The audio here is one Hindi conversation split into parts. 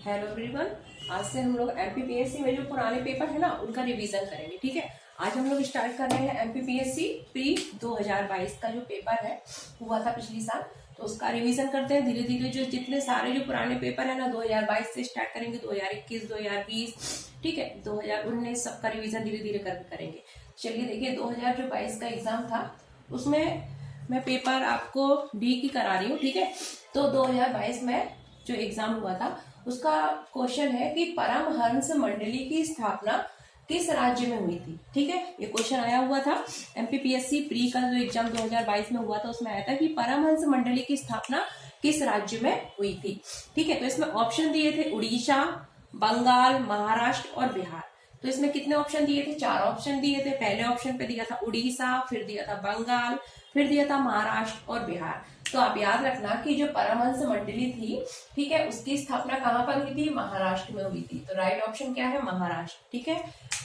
Hello everyone. आज से हम लोग एमपीपीएससी में जो पुराने पेपर है ना उनका रिवीजन करेंगे। ठीक है, आज हम लोग स्टार्ट कर रहे हैं एमपीपीएससी प्री 2022 का जो पेपर है हुआ था पिछली साल, तो उसका रिवीजन करते हैं धीरे धीरे। जो जितने सारे जो पुराने पेपर है ना 2022 से स्टार्ट करेंगे, 2021, 2020, ठीक है, 2019 सबका रिवीजन धीरे धीरे करके करेंगे। चलिए देखिए, 2022 का एग्जाम था, उसमें मैं पेपर आपको डी की करा रही हूँ। ठीक है, तो 2022 में जो एग्जाम हुआ था उसका क्वेश्चन है कि परमहंस मंडली की स्थापना किस राज्य में हुई थी। ठीक है, ये क्वेश्चन आया हुआ था एमपीपीएससी प्री का जो एग्जाम 2022 में हुआ था, उसमें आया था कि परमहंस मंडली की स्थापना किस राज्य में हुई थी। ठीक है, तो इसमें ऑप्शन दिए थे उड़ीसा, बंगाल, महाराष्ट्र और बिहार। तो इसमें कितने ऑप्शन दिए थे? 4 ऑप्शन दिए थे। पहले ऑप्शन पे दिया था उड़ीसा, फिर दिया था बंगाल, फिर दिया था महाराष्ट्र और बिहार। तो आप याद रखना कि जो परमहंस मंडली थी, ठीक है, उसकी स्थापना कहाँ पर हुई थी? महाराष्ट्र में हुई थी। तो राइट ऑप्शन क्या है? महाराष्ट्र। ठीक है,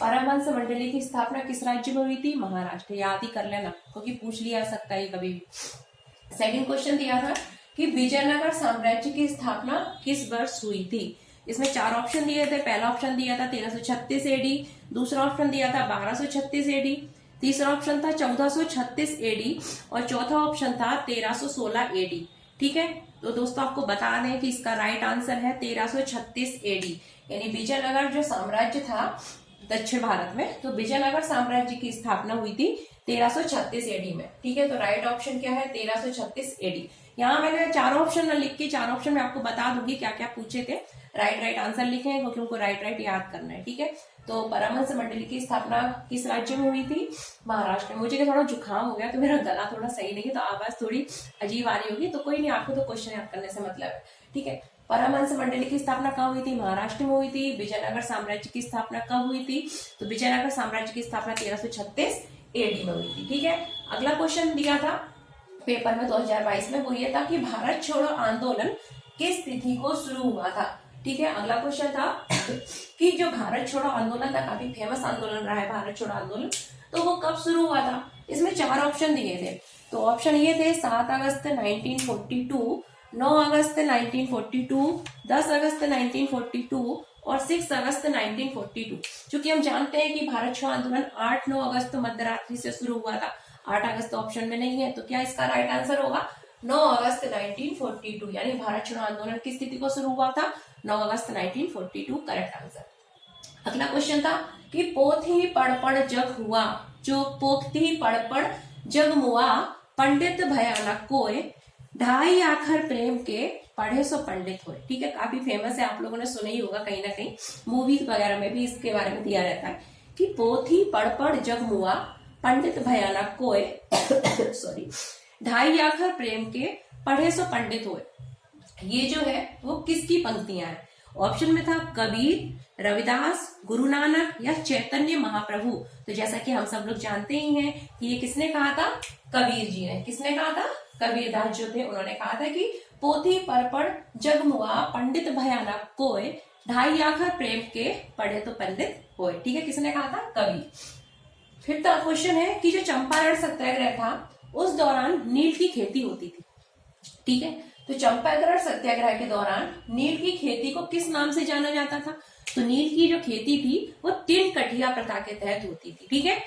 परमहंस मंडली की स्थापना किस राज्य में हुई थी? महाराष्ट्र। याद ही कर लेना क्योंकि पूछ लिया सकता है कभी भी। सेकंड क्वेश्चन दिया था कि विजयनगर साम्राज्य की स्थापना किस वर्ष हुई थी। इसमें 4 ऑप्शन दिए थे। पहला ऑप्शन दिया था 1336 एडी, दूसरा ऑप्शन दिया था 1236 एडी, तीसरा ऑप्शन था 1436 एडी और चौथा ऑप्शन था 1316 एडी। ठीक है, तो दोस्तों आपको बता दें कि इसका राइट आंसर है 1336 एडी, यानी विजयनगर जो साम्राज्य था दक्षिण भारत में, तो विजयनगर साम्राज्य की स्थापना हुई थी 1336 एडी में। ठीक है, तो राइट ऑप्शन क्या है? 1336 एडी। यहाँ मैंने 4 ऑप्शन लिख के 4 ऑप्शन में आपको बता दूंगी क्या क्या पूछे थे। राइट आंसर लिखे हैं क्योंकि उनको राइट याद करना है। ठीक है, तो परमहंस मंडली की स्थापना किस राज्य में हुई थी? महाराष्ट्र में। मुझे थोड़ा जुकाम हो गया तो मेरा गला थोड़ा सही नहीं है, तो आवाज थोड़ी अजीब आ रही होगी, तो कोई नहीं, आपको तो क्वेश्चन याद करने से मतलब है। ठीक है, परमहंस मंडली की स्थापना कहाँ हुई थी? महाराष्ट्र में हुई थी। विजयनगर साम्राज्य की स्थापना कब हुई थी? तो विजयनगर साम्राज्य की स्थापना 1336 एडी में हुई थी। ठीक है, अगला क्वेश्चन दिया था पेपर में 2022 में, वो ये था कि भारत छोड़ो आंदोलन किस तिथि को शुरू हुआ था। ठीक है, अगला क्वेश्चन था कि जो भारत छोड़ो आंदोलन था, काफी फेमस आंदोलन रहा है भारत छोड़ो आंदोलन, तो वो कब शुरू हुआ था। इसमें 4 ऑप्शन दिए थे। तो ऑप्शन ये थे 7 अगस्त 1942, 9 अगस्त 1942, 10 अगस्त 1942 और 6 अगस्त 1942। क्योंकि हम जानते हैं कि भारत छोड़ो आंदोलन 8-9 अगस्त मध्यरात्रि से शुरू हुआ था। 8 अगस्त ऑप्शन में नहीं है, तो क्या इसका राइट आंसर होगा? 9 अगस्त 1942, यानी भारत छोड़ो आंदोलन किस तिथि को शुरू हुआ था? 9 अगस्त 1942 करेक्ट आंसर। अगला क्वेश्चन था कि पोथी पढ़ पढ़ जग हुआ, जो पोथी पढ़ पढ़ जग मुआ, पंडित भयानक कोय, ढाई आखर प्रेम के, पढ़े सो पंडित होए। ठीक है, काफी फेमस है, आप लोगों ने सुना ही होगा कहीं ना कहीं, मूवीज वगैरह में भी इसके बारे में दिया रहता है कि पोथी पढ़ पढ़ जग मुआ, पंडित भयानक कोय सॉरी, ढाई आखर प्रेम के, पढ़े सो पंडित होए। ये जो है वो किसकी पंक्तियां हैं? ऑप्शन में था कबीर, रविदास, गुरु नानक या चैतन्य महाप्रभु। तो जैसा कि हम सब लोग जानते ही हैं कि ये किसने कहा था? कबीर जी ने। किसने कहा था? कबीरदास जो थे उन्होंने कहा था कि पोथी पढ़ पढ़ जग मुआ, पंडित भयानक कोय, ढाई आखर प्रेम के, पढ़े तो पंडित होए। ठीक है, किसने कहा था? कबीर। फिर क्वेश्चन है कि जो चंपारण सत्याग्रह था उस दौरान नील की खेती होती थी। ठीक है, तो चंपारण सत्याग्रह के दौरान नील की खेती को किस नाम से जाना जाता था? तो नील की जो खेती थी वो 3 कठिया प्रथा के तहत होती थी। ठीक है,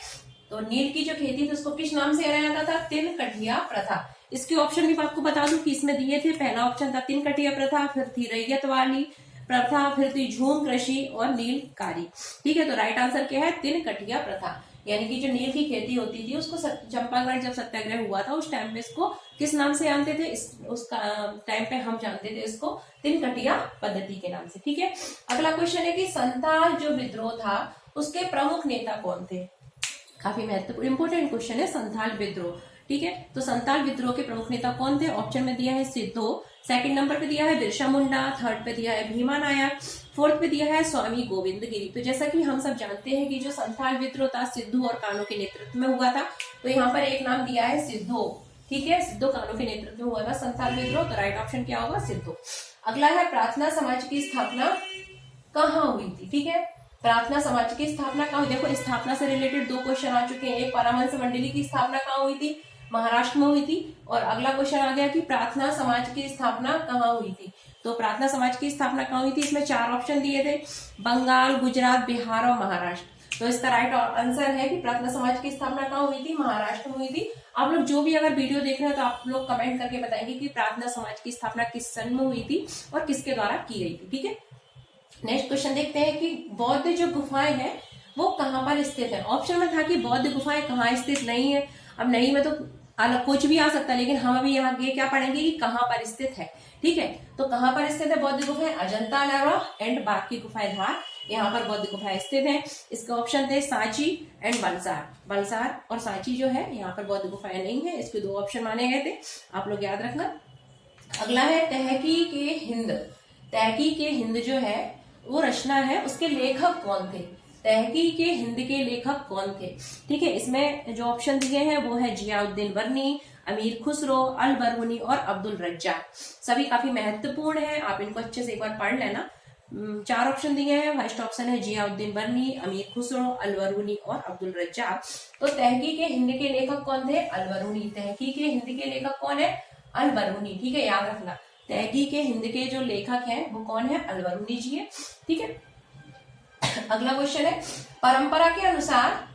तो नील की जो खेती थी उसको किस नाम से जाना जाता था? 3 कठिया प्रथा। इसके ऑप्शन भी आपको बता दूं कि इसमें दिए थे। पहला ऑप्शन था 3 कठिया प्रथा, फिर थी रैयत वाली प्रथा, फिर थी झूम कृषि और नीलकारी। ठीक है, तो राइट आंसर क्या है? 3 कठिया प्रथा, यानी कि जो नील की खेती होती थी उसको चंपारण जब सत्याग्रह हुआ था उस टाइम पे इसको किस नाम से जानते थे? उसका टाइम पे हम जानते थे इसको 3 कठिया पद्धति के नाम से। ठीक है, अगला क्वेश्चन है कि संथाल जो विद्रोह था उसके प्रमुख नेता कौन थे? काफी महत्वपूर्ण इंपोर्टेंट क्वेश्चन है संथाल विद्रोह। ठीक है, तो संथाल विद्रोह के प्रमुख नेता कौन थे? ऑप्शन में दिया है सिद्धो, सेकंड नंबर पे दिया है बिरसा मुंडा, थर्ड पे दिया है भीमा नायक, फोर्थ पे दिया है स्वामी गोविंद गिरी। तो जैसा कि हम सब जानते हैं कि जो संथाल विद्रोह था सिद्धू और कान्हो के नेतृत्व में हुआ था, तो यहाँ पर एक नाम दिया है सिद्धो। ठीक है, सिद्धो कान्हो के नेतृत्व में हुआ था संथाल विद्रोह, तो राइट ऑप्शन क्या होगा? सिद्धो। अगला है प्रार्थना समाज की स्थापना कहाँ हुई थी? ठीक है, प्रार्थना समाज की स्थापना कहाँ हुई? देखो, स्थापना से रिलेटेड 2 क्वेश्चन आ चुके हैं। एक परमहंस मंडली की स्थापना कहाँ हुई थी? महाराष्ट्र में हुई थी। और अगला क्वेश्चन आ गया कि प्रार्थना समाज की स्थापना कहाँ हुई थी। तो प्रार्थना समाज की स्थापना कहाँ हुई थी, इसमें 4 ऑप्शन दिए थे, बंगाल, गुजरात, बिहार और महाराष्ट्र। तो इसका राइट आंसर है कि प्रार्थना समाज की स्थापना कहाँ हुई थी, महाराष्ट्र में हुई थी। आप लोग जो भी अगर वीडियो देख रहे हैं तो आप लोग कमेंट करके बताएंगे कि प्रार्थना समाज की स्थापना किस सन में हुई थी और किसके द्वारा की गई थी। ठीक है, नेक्स्ट क्वेश्चन देखते हैं कि बौद्ध जो गुफाएं हैं वो कहाँ पर स्थित है। ऑप्शन में था कि बौद्ध गुफाएं कहाँ स्थित नहीं है। अब नहीं में तो अलग कुछ भी आ सकता है, लेकिन हम अभी यहाँ क्या पढ़ेंगे कि कहाँ पर स्थित है। ठीक है, तो कहाँ पर स्थित है बौद्ध गुफाएं, अजंता, एलोरा एंड बाकी गुफाएं धार, यहाँ पर बौद्ध गुफाएं स्थित है। इसके ऑप्शन थे सांची एंड बलसार। बलसार और सांची जो है यहाँ पर बौद्ध गुफाएं नहीं है, इसके 2 ऑप्शन माने गए थे, आप लोग याद रखना। अगला है तहकीक-ए-हिंद। तहकीक-ए-हिंद जो है वो रचना है, उसके लेखक कौन थे। तहकीक-ए-हिंद के लेखक कौन थे। ठीक है, इसमें जो ऑप्शन दिए हैं वो है जियाउद्दीन वर्नी, अमीर खुसरो, अल बरहुनी और अब्दुल रज्जाक। सभी काफी महत्वपूर्ण है, आप इनको अच्छे से एक बार पढ़ लेना। 4 ऑप्शन दिए हैं, फर्स्ट ऑप्शन है जियाउद्दीन वर्नी, अमीर खुसरो, अल बरहुनी और अब्दुल रज्जाक। तो तहकीक-ए-हिंद के लेखक कौन थे, अल बरहुनी। तहकीक-ए-हिंद के लेखक कौन है, अल बरहुनी। ठीक है, याद रखना तहकीक-ए-हिंद के जो लेखक हैं वो कौन है, अल बरहुनी जी है। ठीक है, अगला क्वेश्चन है परंपरा के अनुसार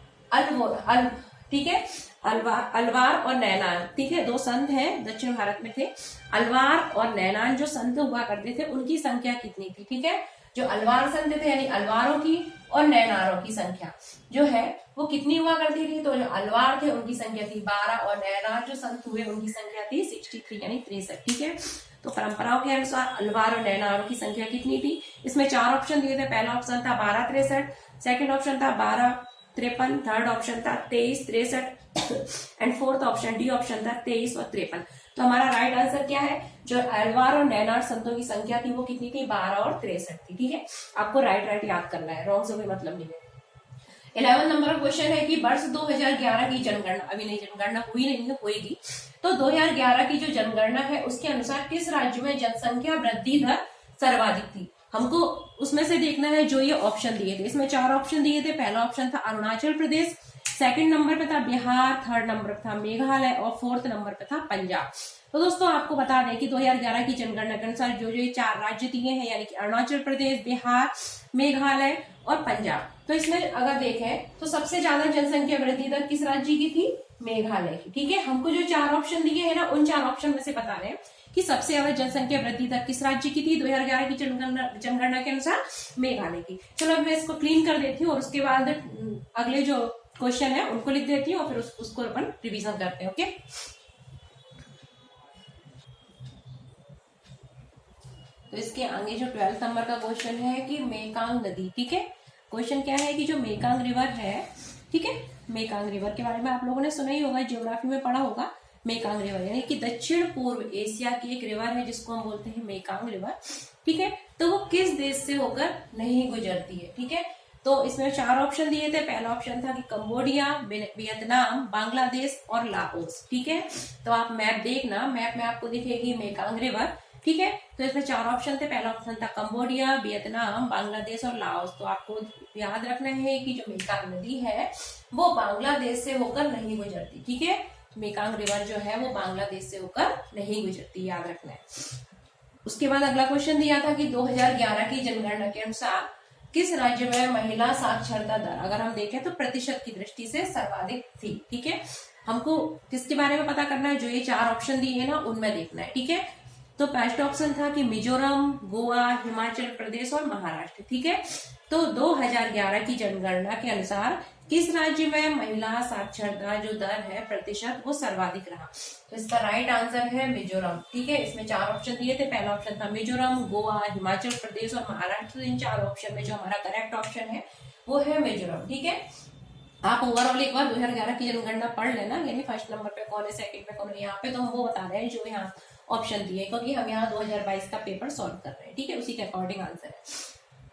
ठीक है, अलवार और नैनान, ठीक है, 2 संत हैं, दक्षिण भारत में थे। अलवार और नैनान जो संत हुआ करते थे उनकी संख्या कितनी थी। ठीक है, जो अलवार संत थे यानी अलवारों की और नैनारों की संख्या जो है वो कितनी हुआ करती थी। तो जो अलवार थे उनकी संख्या थी 12 और नैनार जो संत हुए उनकी संख्या थी 63 यानी 63। ठीक है, तो परंपराओं के अनुसार अलवार और नैनारों की संख्या कितनी थी। इसमें 4 ऑप्शन दिए थे, पहला ऑप्शन था 1263, सेकंड ऑप्शन था 1253, थर्ड ऑप्शन था 2363 and fourth option D option था 23 और 53। तो हमारा राइट आंसर क्या है, जो अलवार और नैनार संतों की संख्या थी वो कितनी थी, 12 और 63 थी। ठीक है, आपको राइट याद करना है, रॉन्ग से कोई मतलब नहीं है। 11 नंबर का क्वेश्चन है कि वर्ष 2011 की जनगणना, अभी नहीं जनगणना हुई नहीं है, होएगी। तो 2011 की जो जनगणना है उसके अनुसार किस राज्य में जनसंख्या वृद्धि दर सर्वाधिक थी। हमको उसमें से देखना है जो ये ऑप्शन दिए थे। इसमें 4 ऑप्शन दिए थे, पहला ऑप्शन था अरुणाचल प्रदेश, सेकंड नंबर पे था बिहार, थर्ड नंबर पे था मेघालय और फोर्थ नंबर पे था पंजाब। तो दोस्तों आपको बता दें कि 2011 की जनगणना के अनुसार जो ये 4 राज्य दिए हैं यानी कि अरुणाचल प्रदेश, बिहार, मेघालय और पंजाब, तो इसमें अगर देखें तो सबसे ज्यादा जनसंख्या वृद्धि दर किस राज्य की थी, मेघालय की। ठीक है, हमको जो 4 ऑप्शन दिए हैं ना उन 4 ऑप्शन में से बता रहे हैं कि सबसे ज्यादा जनसंख्या वृद्धि दर किस राज्य की थी 2011 की जनगणना के अनुसार, मेघालय की। चलो अब मैं इसको क्लीन कर देती हूँ और उसके बाद अगले जो क्वेश्चन है उनको लिख देती हूँ और फिर उसको अपन रिवीजन करते हैं। ओके, तो इसके आगे जो 12 नंबर का क्वेश्चन है कि मेकांग नदी। ठीक है, क्वेश्चन क्या है कि जो मेकांग रिवर है, ठीक है, मेकांग रिवर के बारे में आप लोगों ने सुना ही होगा, ज्योग्राफी में पढ़ा होगा। मेकांग रिवर यानी कि दक्षिण पूर्व एशिया की एक रिवर है जिसको हम बोलते हैं मेकांग रिवर। ठीक है, तो वो किस देश से होकर नहीं गुजरती है। ठीक है, तो इसमें 4 ऑप्शन दिए थे, पहला ऑप्शन था कि कंबोडिया, वियतनाम, बांग्लादेश और लाओस। ठीक है, तो आप मैप देखना, मैप में आपको दिखेगी मेकांग रिवर। ठीक है, तो इसमें 4 ऑप्शन थे, पहला ऑप्शन था कंबोडिया, वियतनाम, बांग्लादेश और लाओस। तो आपको याद रखना है कि जो मेकांग नदी है वो बांग्लादेश से होकर नहीं गुजरती। ठीक है, मेकांग रिवर जो है वो बांग्लादेश से होकर नहीं गुजरती, याद रखना है। उसके बाद अगला क्वेश्चन दिया था कि 2011 की जनगणना के अनुसार किस राज्य में महिला साक्षरता दर, अगर हम देखें तो प्रतिशत की दृष्टि से सर्वाधिक थी। ठीक है, हमको किसके बारे में पता करना है, जो ये 4 ऑप्शन दिए हैं ना उनमें देखना है। ठीक है, तो फर्स्ट ऑप्शन था कि मिजोरम, गोवा, हिमाचल प्रदेश और महाराष्ट्र। ठीक है, तो 2011 की जनगणना के अनुसार किस राज्य में महिला साक्षरता जो दर है प्रतिशत वो सर्वाधिक रहा। तो इसका राइट आंसर है मिजोरम। ठीक है, इसमें 4 ऑप्शन दिए थे, पहला ऑप्शन था मिजोरम, गोवा, हिमाचल प्रदेश और महाराष्ट्र। इन 4 ऑप्शन में जो हमारा करेक्ट ऑप्शन है वो है मिजोरम। ठीक है, आप ओवरऑल एक बार 2011 की जनगणना पढ़ लेना, यानी फर्स्ट नंबर पे कौन है, सेकंड पे कौन है। यहाँ पे तो हम वो बता रहे हैं जो यहाँ ऑप्शन दिए, क्योंकि हम यहाँ 2022 का पेपर सॉल्व कर रहे हैं। ठीक है, उसी के अकॉर्डिंग आंसर है।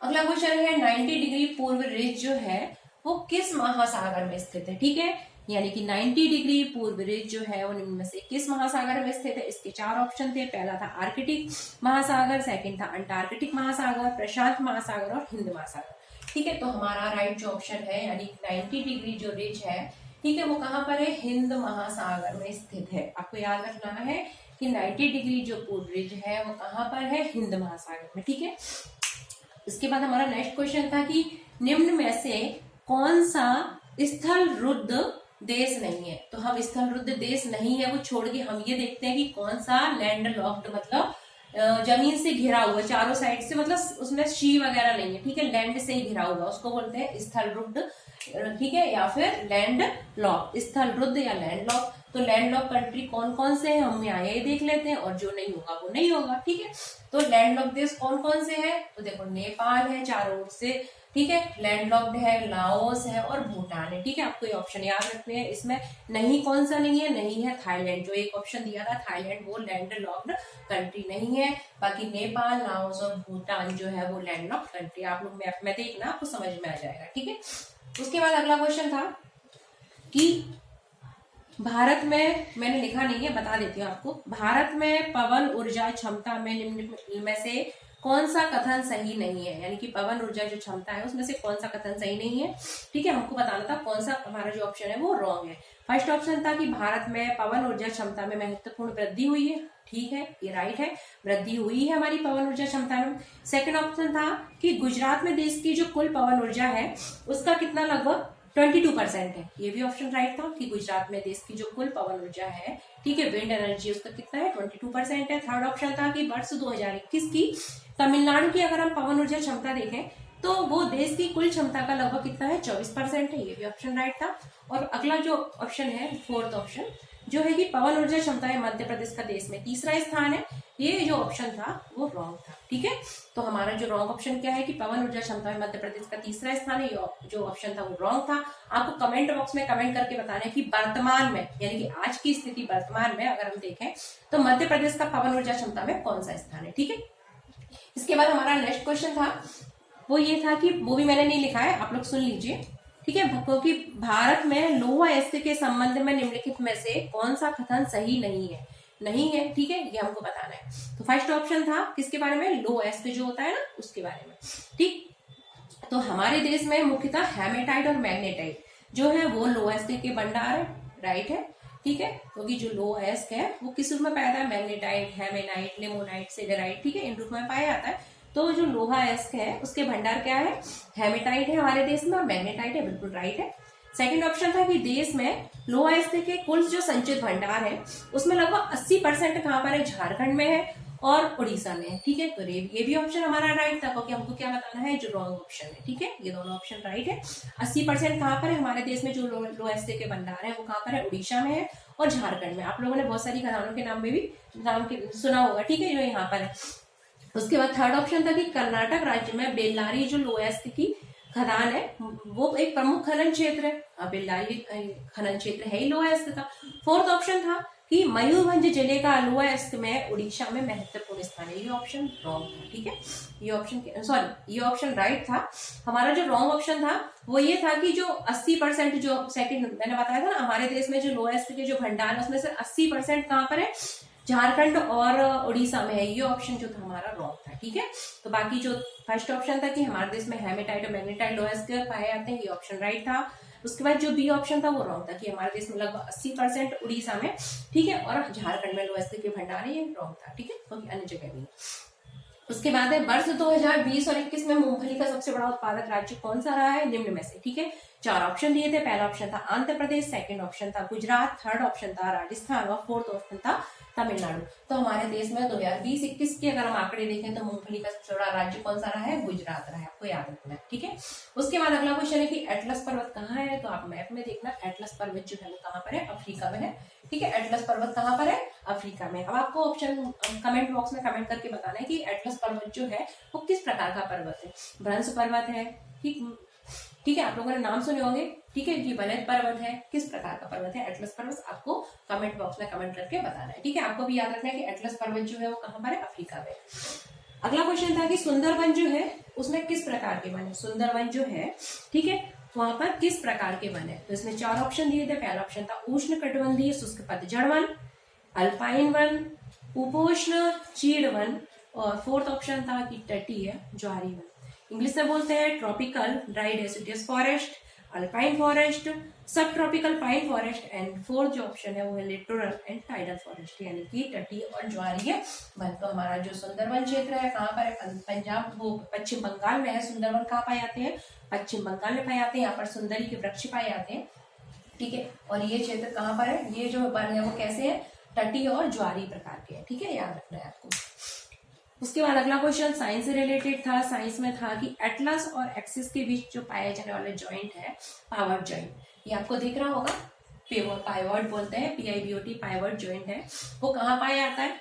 अगला क्वेश्चन है 90 डिग्री पूर्व रिज जो है वो किस महासागर में स्थित है। ठीक है, यानी कि 90 डिग्री पूर्व रिज जो है वो निम्न में से किस महासागर में स्थित है। इसके 4 ऑप्शन थे, पहला था आर्कटिक महासागर, सेकंड था अंटार्कटिक महासागर, प्रशांत महासागर और हिंद महासागर। ठीक है, तो हमारा राइट जो ऑप्शन है यानी 90 डिग्री जो रिज है ठीक है, वो कहाँ पर है, हिंद महासागर में स्थित है। आपको याद रखना है कि 90 डिग्री जो पूर्व रीज है वो कहाँ पर है, हिंद महासागर में। ठीक है, इसके बाद हमारा नेक्स्ट क्वेश्चन था कि निम्न में से कौन सा स्थल रुद्ध देश नहीं है। तो हम स्थल रुद्ध देश नहीं है वो छोड़ के हम ये देखते हैं कि कौन सा लैंड लॉक्ड, मतलब जमीन से घिरा हुआ चारों साइड से, मतलब उसमें सी वगैरह नहीं है। ठीक है, लैंड से ही घिरा हुआ, उसको बोलते हैं स्थल रुद्ध। ठीक है, या फिर लैंड लॉक, स्थल रुद्ध या लैंड लॉक। तो लैंड लॉक कंट्री कौन कौन से हैं हम यहाँ ये देख लेते हैं, और जो नहीं होगा वो नहीं होगा। ठीक है, तो लैंड लॉक देश कौन कौन से हैं, तो देखो नेपाल है चारों ओर से, ठीक है, लैंड लॉक्ड है, लाओस है और भूटान है। ठीक है, आपको ये ऑप्शन याद रखने हैं। इसमें नहीं कौन सा नहीं है, नहीं है थाईलैंड, जो एक ऑप्शन दिया था थाईलैंड, वो लैंड लॉक्ड कंट्री नहीं है। बाकी नेपाल, लाओस और भूटान जो है वो लैंड लॉक्ड कंट्री। आप लोग मैप में देखना, आपको समझ में आ जाएगा। ठीक है, उसके बाद अगला क्वेश्चन था कि भारत में, मैंने लिखा नहीं है बता देती हूँ आपको, भारत में पवन ऊर्जा क्षमता में निम्न में से कौन सा कथन सही नहीं है, यानी कि पवन ऊर्जा जो क्षमता है उसमें से कौन सा कथन सही नहीं है। ठीक है, हमको बताना था कौन सा हमारा जो ऑप्शन है वो रॉन्ग है। फर्स्ट ऑप्शन था कि भारत में पवन ऊर्जा क्षमता में महत्वपूर्ण वृद्धि हुई है। ठीक है, ये राइट है, वृद्धि हुई है हमारी पवन ऊर्जा क्षमता में। सेकंड ऑप्शन था कि गुजरात में देश की जो कुल पवन ऊर्जा है उसका कितना, लगभग 22% है। ये भी ऑप्शन राइट था कि गुजरात में देश की जो कुल पवन ऊर्जा है, ठीक है, विंड एनर्जी, उसका कितना है, 22% है। थर्ड ऑप्शन था कि वर्ष 2021 की तमिलनाडु की अगर हम पवन ऊर्जा क्षमता देखें तो वो देश की कुल क्षमता का लगभग कितना है, 24% है। ये भी ऑप्शन राइट था। और अगला जो ऑप्शन है, फोर्थ ऑप्शन जो है कि पवन ऊर्जा क्षमता है मध्य प्रदेश का देश में तीसरा स्थान है, ये जो ऑप्शन था वो रॉन्ग था। ठीक है, तो हमारा जो रॉन्ग ऑप्शन क्या है कि पवन ऊर्जा क्षमता में मध्य प्रदेश का तीसरा स्थान है, ये जो ऑप्शन था वो रॉन्ग था। आपको कमेंट बॉक्स में कमेंट करके बताना है कि वर्तमान में, यानी कि आज की स्थिति वर्तमान में अगर हम देखें तो मध्य प्रदेश का पवन ऊर्जा क्षमता में कौन सा स्थान है। ठीक है, इसके बाद हमारा नेक्स्ट क्वेश्चन था वो ये था कि, वो भी मैंने नहीं लिखा है, आप लोग सुन लीजिए। ठीक है, क्योंकि भारत में लौह अयस्क के संबंध में निम्नलिखित में से कौन सा कथन सही नहीं है, नहीं है। ठीक है, ये हमको बताना है। तो फर्स्ट ऑप्शन था किसके बारे में, लौह अयस्क जो होता है ना उसके बारे में। ठीक, तो हमारे देश में मुख्यतः हेमेटाइट और मैग्नेटाइट जो है वो लौह अयस्क के भंडार है, राइट है। ठीक है, क्योंकि जो लौह अयस्क है वो किस रूप में पाया जाता है, मैग्नेटाइट, हेमेनाइट, लिमोनाइट, सिडराइट, ठीक है, इन रूप में पाया जाता है। तो जो लोहा अयस्क है उसके भंडार क्या है, हेमेटाइट है हमारे देश में और मैग्नेटाइट है, बिल्कुल राइट है। सेकंड ऑप्शन था कि देश में लोहा अयस्क के कुल जो संचित भंडार है उसमें लगभग 80% कहाँ पर है, झारखंड में है और उड़ीसा में है। ठीक है, तो ये भी ऑप्शन हमारा राइट था, क्योंकि हमको क्या बताना है, जो रॉन्ग ऑप्शन है। ठीक है, ये दोनों ऑप्शन राइट है। 80% कहाँ पर है हमारे देश में जो लोहा अयस्क के भंडार है वो कहाँ पर है, उड़ीसा में है और झारखंड में। आप लोगों ने बहुत सारी खदानों के नाम में भी नाम सुना होगा। ठीक है, जो यहाँ पर है। उसके बाद थर्ड ऑप्शन था कि कर्नाटक राज्य में बेल्लारी जो लोह अयस्क की खदान है वो एक प्रमुख खनन क्षेत्र है, बेल्लारी खनन क्षेत्र है ही लोह अयस्क का। फोर्थ ऑप्शन था कि मयूरभंज जिले का लोह अयस्क में उड़ीसा में महत्वपूर्ण स्थान है, ये ऑप्शन रॉन्ग था। ठीक है, ये ऑप्शन ये ऑप्शन राइट था। हमारा जो रॉन्ग ऑप्शन था वो ये था कि जो 80% जो सेकंड मैंने बताया था ना, हमारे देश में जो लोह अयस्क के जो भंडार है उसमें से 80% कहाँ पर है, झारखंड और उड़ीसा में है, ये ऑप्शन जो था हमारा रॉन्ग था। ठीक है, तो बाकी जो फर्स्ट ऑप्शन था कि हमारे देश में हेमेटाइट और मैग्नेटाइट लोह अयस्क पाए जाते हैं, ये ऑप्शन राइट था। उसके बाद जो बी ऑप्शन था वो रॉन्ग था कि हमारे देश में लगभग 80% उड़ीसा में, ठीक है, और झारखंड में लोह अयस्क के भंडार है, ये रॉन्ग था। ठीक है, क्योंकि अन्य जगह नहीं। उसके बाद है वर्ष 2020 और 21 में मूंगफली का सबसे बड़ा उत्पादक राज्य कौन सा रहा है, निम्न में से। ठीक है, 4 ऑप्शन दिए थे। पहला ऑप्शन था आंध्र प्रदेश, सेकंड ऑप्शन था गुजरात, थर्ड ऑप्शन था राजस्थान और फोर्थ ऑप्शन था तमिलनाडु। तो हमारे देश में 2020-21 के अगर हम आंकड़े देखें तो मूंगफली का सबसे बड़ा राज्य कौन सा रहा है, गुजरात रहा है, आपको याद रखना है। ठीक है, उसके बाद अगला क्वेश्चन है कि एटलस पर्वत कहाँ है, तो आप मैप में देखना, एटलस पर्वत जो है वो कहाँ पर है, अफ्रीका में है। ठीक है, एटलस पर्वत कहाँ पर है, अफ्रीका में। अब आपको ऑप्शन कमेंट बॉक्स में कमेंट करके बताना है कि एटलस पर्वत जो है वो किस प्रकार का पर्वत है, भ्रंश पर्वत है, ठीक है, आप लोगों ने नाम सुने होंगे। ठीक है, ये वलैत पर्वत है, किस प्रकार का पर्वत है एटलस पर्वत, आपको कमेंट बॉक्स में कमेंट करके बताना है। ठीक है, आपको भी याद रखना है कि एटलस पर्वत जो है वो कहाँ पर है, अफ्रीका में। अगला क्वेश्चन था कि सुंदरवन जो है उसमें किस प्रकार के वन है, सुंदरवन जो है, ठीक है, वहां पर किस प्रकार के वन है। तो इसमें 4 ऑप्शन दिए थे। पहला ऑप्शन था उष्ण कटिबंधीय शुष्क पतझड़ वन, अल्पाइन वन, उपोष्ण चीड़ वन और फोर्थ ऑप्शन था कि तटीय ज्वारी वन। इंग्लिश में बोलते हैं tropical dry deciduous forest, alpine forest, subtropical pine forest and fourth जो ऑप्शन है वो है लिटोरल एंड टाइडल फॉरेस्ट, यानी कि तटीय और ज्वारीय वन। तो हमारा जो सुंदरवन क्षेत्र है कहाँ पर है? पंजाब, वो पश्चिम बंगाल में है। सुंदरवन कहाँ पाए जाते हैं? पश्चिम बंगाल में पाए जाते हैं। यहाँ पर सुंदरी के वृक्ष पाए जाते हैं, ठीक है। और ये क्षेत्र कहाँ पर है? ये जो वन है वो कैसे है? तटीय और ज्वारीय प्रकार के हैं, ठीक है, याद रखना है आपको। उसके बाद अगला क्वेश्चन साइंस से रिलेटेड था। साइंस में था कि एटलस और एक्सिस के बीच जो पाए जाने वाले जॉइंट है पाइवट जॉइंट, ये आपको दिख रहा होगा, पाइवट बोलते हैं, PIVOT पाइवट जॉइंट है, वो कहाँ पाया जाता है?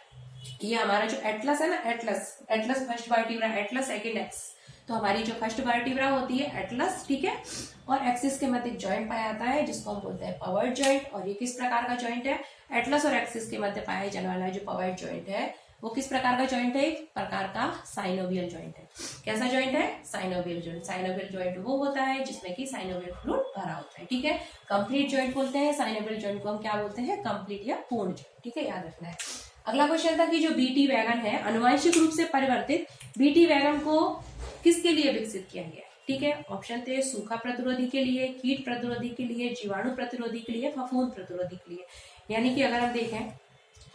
ये हमारा जो एटलस है ना, Atlas first vertebra, Atlas second x, तो हमारी जो फर्स्ट वर्टिब्रा होती है एटलस, ठीक है, और एक्सिस के मध्य जॉइंट पाया जाता है जिसको हम बोलते हैं पाइवट जॉइंट। और ये किस प्रकार का जॉइंट है? एटलस और एक्सिस के मध्य पाया जाने वाला जो पाइवट जॉइंट है वो किस प्रकार का जॉइंट है? एक प्रकार का साइनोवियल जॉइंट है। कैसा जॉइंट है? Synovial joint. साइनोवियल जॉइंट वो होता है जिसमें कि साइनोवियल फ्लूइड भरा होता है, ठीक है। कंप्लीट जॉइंट बोलते हैं साइनोवियल जॉइंट को, हम क्या बोलते हैं? कंप्लीट या पूर्ण जॉइंट, ठीक है, याद रखना है। अगला क्वेश्चन था कि जो बीटी वैगन है आनुवंशिक रूप से परिवर्तित बीटी वैगन को किसके लिए विकसित किया गया है? ठीक है, ऑप्शन थे सूखा प्रतिरोधी के लिए, कीट प्रतिरोधी के लिए, जीवाणु प्रतिरोधी के लिए, फफूंद प्रतिरोधी के लिए। यानी कि अगर हम देखें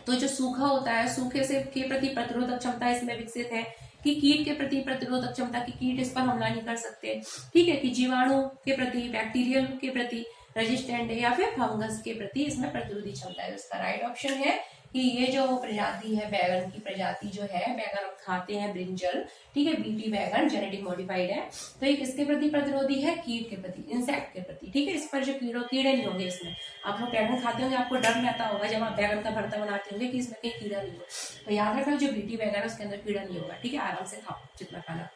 तो जो सूखा होता है, सूखे से के प्रति प्रतिरोधक क्षमता इसमें विकसित है, कि कीट के प्रति प्रतिरोधक क्षमता, की कीट इस पर हमला नहीं कर सकते, ठीक है, कि जीवाणु के प्रति, बैक्टीरियल के प्रति रेजिस्टेंट है, या फिर फंगस के प्रति इसमें प्रतिरोधी क्षमता है। इसका राइट ऑप्शन है कि ये जो प्रजाति है बैगन की प्रजाति जो है, बैगन हम खाते हैं ब्रिंजल, ठीक है, बीटी बैगन जेनेटिक मॉडिफाइड है, तो ये किसके प्रति प्रतिरोधी है? कीट के प्रति, इंसेक्ट के प्रति, ठीक है। इस पर जो कीड़े नहीं होंगे इसमें। आप लोग बैगन खाते होंगे, आपको डर रहता होगा जब आप बैगन का भरता बनाते होंगे कि इसमें कहीं कीड़ा नहीं हो, तो याद रखना जो बीटी बैगन है उसके अंदर कीड़ा नहीं होगा, ठीक है, आराम से खाओ जितना खाना।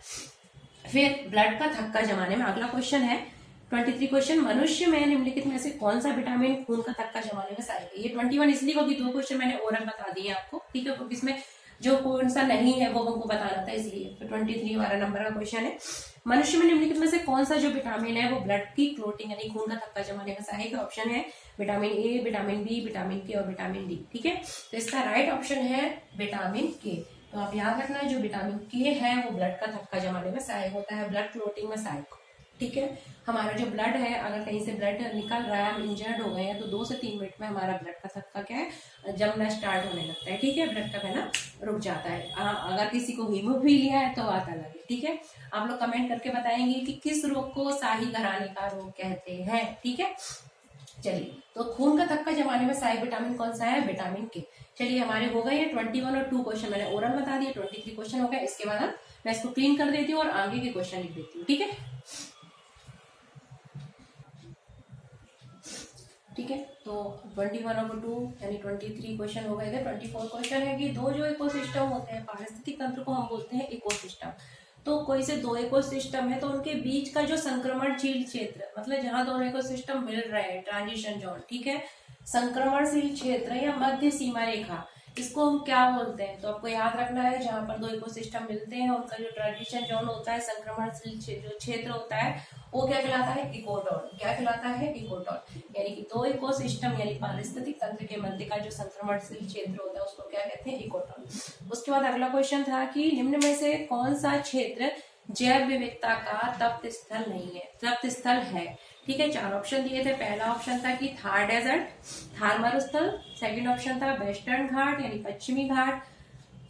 फिर ब्लड का थक्का जमाने में अगला क्वेश्चन है 23 क्वेश्चन, मनुष्य में निम्नलिखित में से कौन सा विटामिन खून का थक्का जमाने में सहायक है? ये 21 इसलिए क्योंकि 2 क्वेश्चन मैंने ओरल बता दिए आपको, ठीक है, क्योंकि इसमें जो कौन सा नहीं है वो हमको बताना था, इसलिए। तो 23 हमारा नंबर का क्वेश्चन है, मनुष्य में निम्नलिखित में से कौन सा जो विटामिन है वो ब्लड की क्लोटिंग यानी खून का थक्का जमाने में सहायक है? ऑप्शन है vitamin A, vitamin B, vitamin K और विटामिन डी, ठीक है। तो इसका राइट ऑप्शन है विटामिन के। तो आप याद रखना है जो विटामिन के है वो ब्लड का थक्का जमाने में सहायक होता है, ब्लड क्लोटिंग में सहायक, ठीक है। हमारा जो ब्लड है, अगर कहीं से ब्लड निकल रहा है, हम इंजर्ड हो गए हैं, तो 2 से 3 मिनट में हमारा ब्लड का थक्का क्या है? जमना स्टार्ट होने लगता है, ठीक है, ब्लड का बहना रुक जाता है। अगर किसी को हीमोफीलिया है तो बात अलग है, ठीक है। आप लोग कमेंट करके बताएंगे कि किस रोग को शाही घराने का रोग कहते हैं, ठीक है। चलिए, तो खून का थक्का जमाने में सहायक विटामिन कौन सा है? विटामिन के। चलिए, हमारे हो गए 21 और 2 क्वेश्चन मैंने ओरल बता दिए, 23 क्वेश्चन हो गए। इसके बाद मैं इसको क्लीन कर देती हूँ और आगे के क्वेश्चन लिख देती हूँ, ठीक है, ठीक है। तो 21 और 2 यानी 23 क्वेश्चन हो गए थे। 24 क्वेश्चन है कि 2 जो इकोसिस्टम होते हैं, पारिस्थितिक तंत्र को हम बोलते हैं इकोसिस्टम। तो कोई से 2 इकोसिस्टम है तो उनके बीच का जो संक्रमणशील क्षेत्र, मतलब जहां दोनों इकोसिस्टम मिल रहे हैं, ट्रांजिशन जोन, ठीक है, संक्रमणशील क्षेत्र या मध्य सीमा रेखा, इसको हम क्या बोलते हैं? तो आपको याद रखना है जहां पर 2 इकोसिस्टम मिलते हैं उनका जो ट्रांजिशन जोन होता है, संक्रमणशील जो क्षेत्र होता है, वो क्या कहलाता है? इकोटोन। क्या कहलाता है? इकोटोन। यानी कि 2 इकोसिस्टम यानी पारिस्थितिक तंत्र के मध्य का जो संक्रमणशील क्षेत्र होता है उसको क्या कहते हैं? इकोटोन। उसके बाद अगला क्वेश्चन था कि निम्न में से कौन सा क्षेत्र जैव विविधता का तप्त स्थल नहीं है? तप्त स्थल है, ठीक है। 4 ऑप्शन दिए थे। पहला ऑप्शन था कि थार डेजर्ट, थार मरुस्थल। सेकंड ऑप्शन था वेस्टर्न घाट यानी पश्चिमी घाट।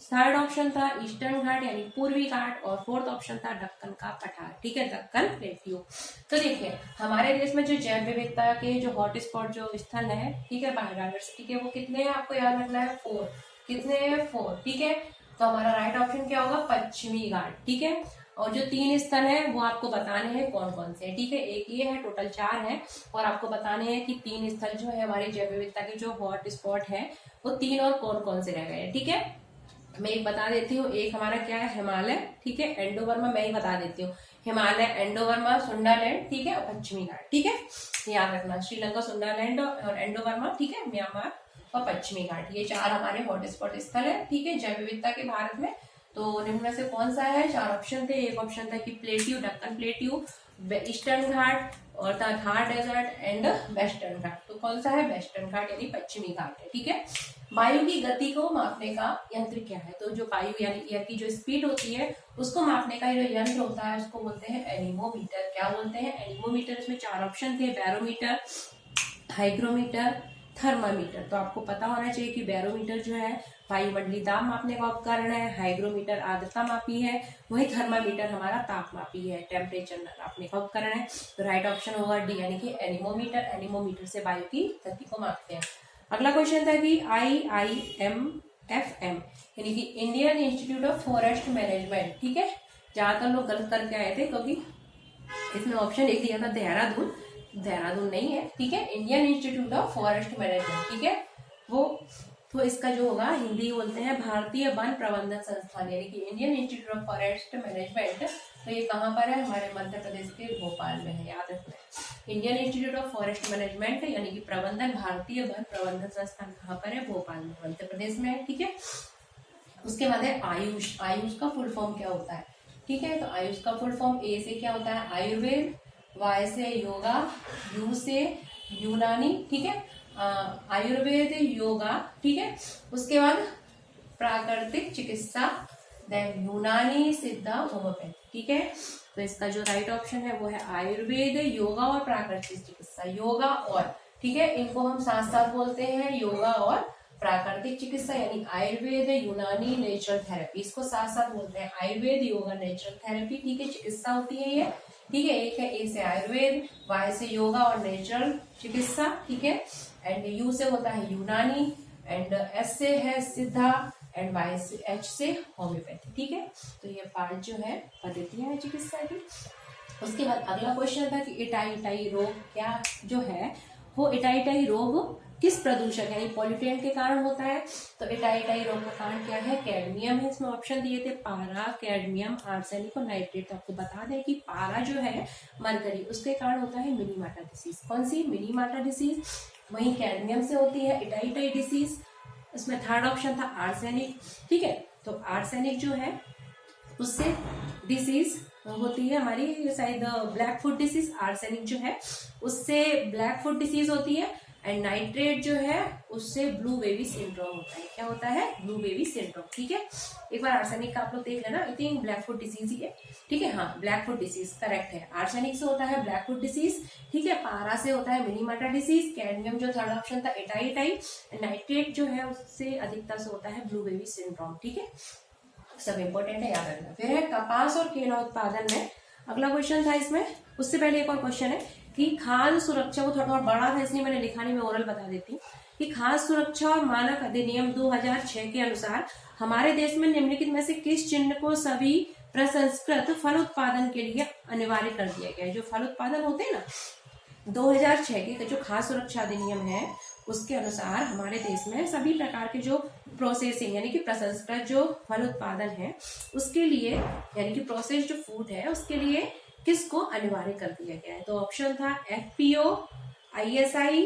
थर्ड ऑप्शन था ईस्टर्न घाट यानी पूर्वी घाट। और फोर्थ ऑप्शन था दक्कन का पठार, ठीक है, दक्कन प्लेट्यू। तो देखिए, हमारे देश में जो जैव विविधता के जो हॉट स्पॉट जो स्थल है, ठीक है, बायोडायवर्सिटी के, वो कितने हैं आपको याद रखना है? 4। कितने हैं? 4, ठीक है। तो हमारा राइट ऑप्शन क्या होगा? पश्चिमी घाट, ठीक है। और जो 3 स्थल है वो आपको बताने हैं कौन कौन से, ठीक है। एक ये है, टोटल 4 है, और आपको बताने हैं कि 3 स्थल जो है हमारी जैव विविधता के जो हॉट स्पॉट है वो 3 और कौन कौन से रह गए हैं, ठीक है। मैं एक बता देती हूँ, एक हमारा क्या है? हिमालय, ठीक है, एंडोवर्मा, मैं ही बता देती हूँ, हिमालय, एंडोवर्मा, सुंडालैंड, ठीक है, और पश्चिमी घाट, ठीक है, याद रखना। श्रीलंका, सुंडालैंड और एंडोवर्मा, ठीक है, म्यांमार और पश्चिमी घाट, ये 4 हमारे हॉट स्पॉट स्थल है, ठीक है, जैव विविधता के भारत में। तो निम्न में से कौन सा है? 4 ऑप्शन थे। एक ऑप्शन था कि प्लेट्यू, दक्कन प्लेट्यू, ईस्टर्न घाट और थार डेजर्ट एंड वेस्टर्न घाट। तो कौन सा है? वेस्टर्न घाट यानी पश्चिमी घाट है, ठीक है। वायु की गति को मापने का यंत्र क्या है? तो जो वायु यानी एयर की जो स्पीड होती है उसको मापने का जो यंत्र होता है उसको बोलते हैं एनीमोमीटर। क्या बोलते हैं? एनीमोमीटर। इसमें 4 ऑप्शन थे, बैरोमीटर, हाइग्रोमीटर, थर्मामीटर। तो आपको पता होना चाहिए कि बैरोमीटर जो है वायुमंडलीय दाब मापने का उपकरण है, हाइग्रोमीटर आर्द्रता मापी है, वही थर्मामीटर हमारा ताप मापी है, टेम्परेचर नापने का उपकरण है। तो राइट ऑप्शन होगा डी यानी कि एनीमोमीटर। एनीमोमीटर से वायु की गति को मापते हैं। अगला क्वेश्चन था कि IIMFM यानी कि Indian institute of forest management, ठीक है। ज्यादातर लोग गलत करके आए थे क्योंकि इसमें ऑप्शन एक दिया था देहरादून, देहरादून नहीं है, ठीक है। Indian institute of forest management, ठीक है। वो तो इसका जो होगा हिंदी बोलते हैं भारतीय वन प्रबंधन संस्थान यानी कि Indian institute of forest management. तो ये कहाँ पर है? हमारे मध्य प्रदेश के भोपाल में है, याद रखना। Indian institute of forest management यानी कि प्रबंधन, भारतीय वन प्रबंधन संस्थान कहाँ पर है? भोपाल में, मध्य प्रदेश में है, ठीक है। उसके बाद है आयुष। आयुष का फुल फॉर्म क्या होता है? ठीक है, तो आयुष का फुल फॉर्म ए से क्या होता है? आयुर्वेद, वाई से योगा, यू से यूनानी, ठीक है। आयुर्वेद, योगा, ठीक है। उसके बाद प्राकृतिक चिकित्सा, देन यूनानी, सिद्धा, होम्योपैथी, ठीक है। तो इसका जो राइट ऑप्शन है वो है आयुर्वेद, योगा और प्राकृतिक चिकित्सा। योगा और, ठीक है, इनको हम साथ साथ बोलते हैं योगा और प्राकृतिक चिकित्सा यानी आयुर्वेद, यूनानी, नेचुरल थेरेपी। इसको साथ साथ बोलते हैं आयुर्वेद, योगा, नेचुरल थेरेपी, ठीक है। चिकित्सा होती है ये, ठीक है। एक है ए से आयुर्वेद, वाई से योगा और नेचुरल चिकित्सा, ठीक है। एंड यू से होता है यूनानी, एंड एस से है सिद्धा, एंड वाई से एच से होम्योपैथी, ठीक है। तो ये पार्ट जो है पद्धतियां है चिकित्सा की। उसके बाद अगला क्वेश्चन था कि इटाई रोग क्या जो है वो इटाई रोग किस प्रदूषक यानी पॉल्यूटेंट के कारण होता है? तो इटाई रोग का कारण क्या है? कैडमियम है। इसमें ऑप्शन दिए थे पारा, कैडमियम, आर्सेनिक और नाइट्रेट। तो आपको बता दें कि पारा जो है मरकरी, उसके कारण होता है मिनीमाटा डिसीज। कौन सी? मिनीमाटा डिसीज। वहीं कैडमियम से होती है इटाई डिसीज। उसमें थर्ड ऑप्शन था आर्सेनिक, ठीक है। तो आर्सेनिक जो है उससे डिसीज होती है हमारी शायद ब्लैक फुट डिसीज। आर्सेनिक जो है उससे ब्लैक फुट डिसीज होती है, एंड नाइट्रेट जो है उससे ब्लू बेबी सिंड्रोम होता है। क्या होता है? ब्लू बेबी सिंड्रोम, ठीक है। एक बार आर्सेनिक का आप लोग देख लेना, I think black foot disease ही है, ठीक है। हाँ, ब्लैक फुट डिसीज करेक्ट है। आर्सेनिक से होता है ब्लैक फुट डिसीज, ठीक है। पारा से होता है मिनीमाटा डिसीज, कैडमियम जो थर्ड ऑप्शन था इटाई, नाइट्रेट जो है उससे अधिकता से होता है ब्लू बेबी सिंड्रोम, ठीक है। सब इंपॉर्टेंट है, याद रखना। फिर है कपास और केला उत्पादन में अगला क्वेश्चन था इसमें। उससे पहले एक और क्वेश्चन है कि खाद्य सुरक्षा, वो थोड़ा बड़ा था इसलिए मैंने लिखा नहीं, मैं ओरल बता देती हूँ कि खाद्य सुरक्षा और मानक अधिनियम 2006 के अनुसार हमारे देश में निम्नलिखित में से किस चिन्ह को सभी प्रसंस्कृत फल उत्पादन के लिए अनिवार्य कर दिया गया है? जो फल उत्पादन होते हैं ना, 2006 के जो खाद्य सुरक्षा अधिनियम है उसके अनुसार हमारे देश में सभी प्रकार के जो प्रोसेसिंग यानी कि प्रसंस्कृत जो फल उत्पादन है उसके लिए यानी कि प्रोसेस्ड फूड है उसके लिए किसको अनिवार्य कर दिया गया है? तो ऑप्शन था FPO, ISI,